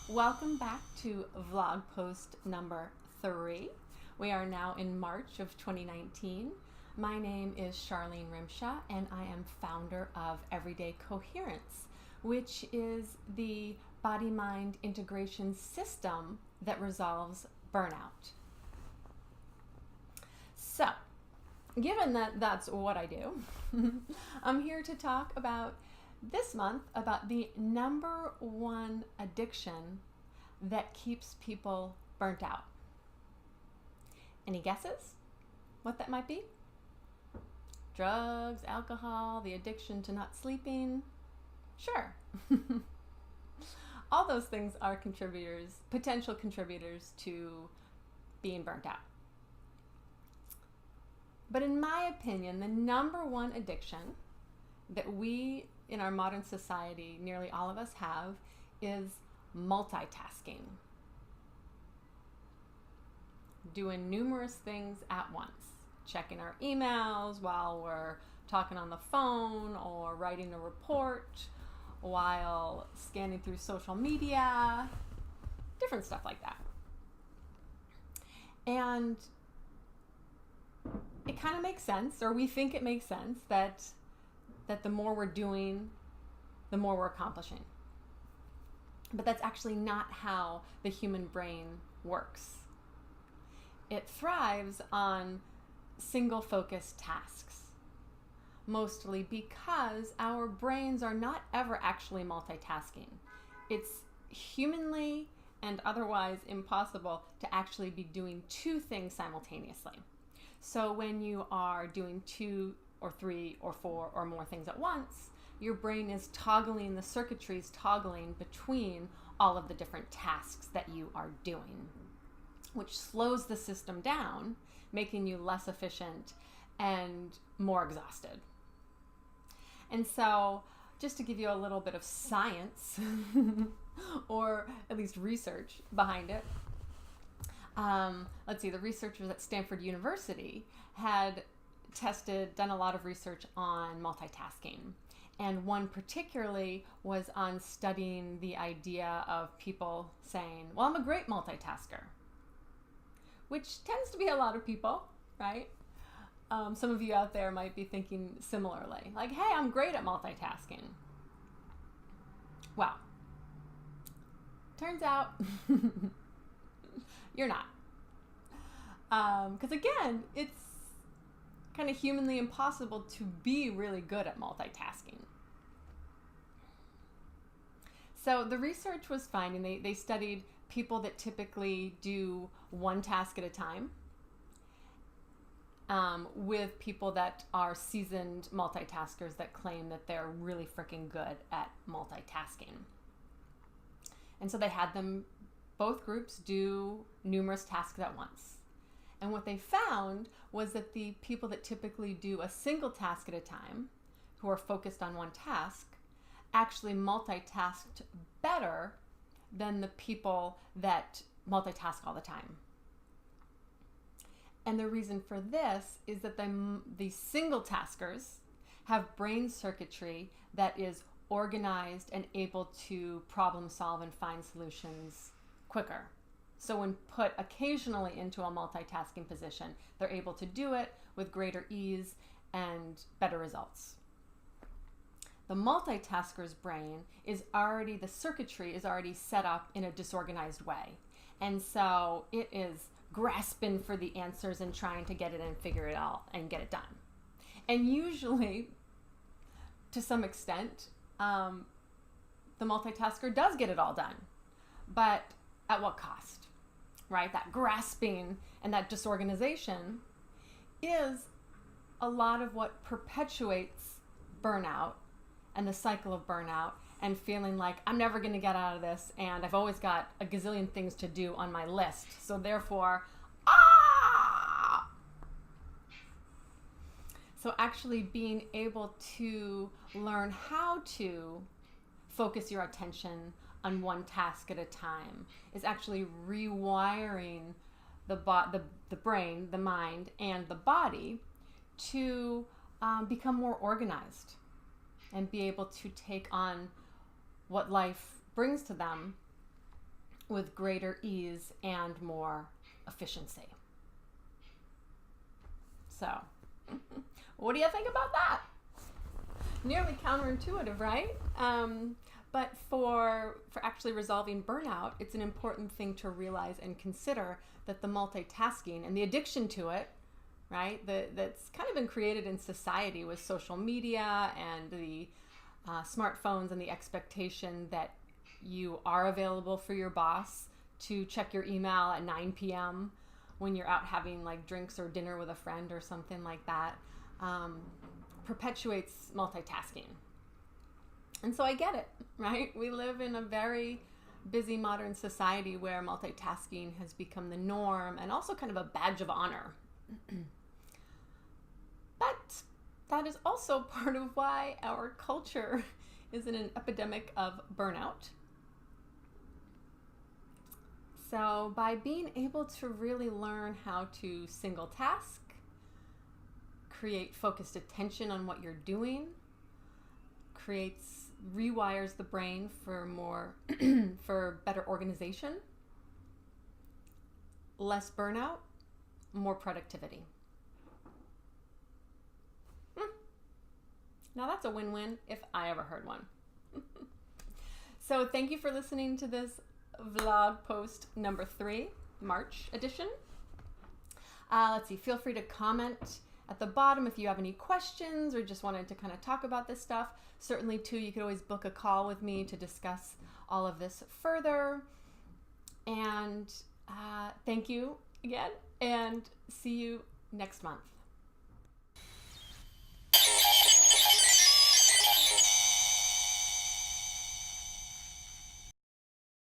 Welcome back to vlog post number 3. We are now in March of 2019. My name is Charlene Rimsha and I am founder of Everyday Coherence, which is the body-mind integration system that resolves burnout. So, given that that's what I do, I'm here to talk about this month about the number one addiction that keeps people burnt out. Any guesses what that might be? Drugs, alcohol, the addiction to not sleeping? Sure. All those things are contributors, potential contributors to being burnt out. But in my opinion, the number one addiction that we in our modern society, nearly all of us have, is multitasking. Doing numerous things at once. Checking our emails while we're talking on the phone or writing a report while scanning through social media, different stuff like that. And it kind of makes sense, or we think it makes sense, that the more we're doing, the more we're accomplishing. But that's actually not how the human brain works. It thrives on single-focused tasks, mostly because our brains are not ever actually multitasking. It's humanly and otherwise impossible to actually be doing two things simultaneously. So when you are doing 2 or 3 or 4 or more things at once, your brain is toggling, the circuitries toggling between all of the different tasks that you are doing, which slows the system down, making you less efficient and more exhausted. And so, just to give you a little bit of science, or at least research behind it, let's see, the researchers at Stanford University had done a lot of research on multitasking. And one particularly was on studying the idea of people saying, well, I'm a great multitasker, which tends to be a lot of people, right? Some of you out there might be thinking similarly, like, hey, I'm great at multitasking. Well, turns out you're not. Because again, it's kind of humanly impossible to be really good at multitasking. So the research was finding, they studied people that typically do one task at a time with people that are seasoned multitaskers that claim that they're really freaking good at multitasking. And so they had them, both groups, do numerous tasks at once. And what they found was that the people that typically do a single task at a time, who are focused on one task, actually multitasked better than the people that multitask all the time. And the reason for this is that the single taskers have brain circuitry that is organized and able to problem solve and find solutions quicker. So when put occasionally into a multitasking position, they're able to do it with greater ease and better results. The multitasker's brain the circuitry is already set up in a disorganized way. And so it is grasping for the answers and trying to get it and figure it out and get it done. And usually, to some extent, the multitasker does get it all done. But at what cost? Right? That grasping and that disorganization is a lot of what perpetuates burnout and the cycle of burnout and feeling like I'm never going to get out of this and I've always got a gazillion things to do on my list. So therefore, So actually being able to learn how to focus your attention on one task at a time is actually rewiring the brain, the mind, and the body to become more organized and be able to take on what life brings to them with greater ease and more efficiency. So, what do you think about that? Nearly counterintuitive, right? But for actually resolving burnout, it's an important thing to realize and consider that the multitasking and the addiction to it, right, that's kind of been created in society with social media and the smartphones and the expectation that you are available for your boss to check your email at 9 p.m. when you're out having like drinks or dinner with a friend or something like that, perpetuates multitasking. And so I get it, right? We live in a very busy modern society where multitasking has become the norm and also kind of a badge of honor. But that is also part of why our culture is in an epidemic of burnout. So by being able to really learn how to single task, create focused attention on what you're doing, rewires the brain for for better organization, less burnout, more productivity. Now that's a win-win if I ever heard one. So thank you for listening to this vlog post number 3, March edition. Let's see, feel free to comment at the bottom if you have any questions or just wanted to kind of talk about this stuff. Certainly too, you could always book a call with me to discuss all of this further. And thank you again, and see you next month.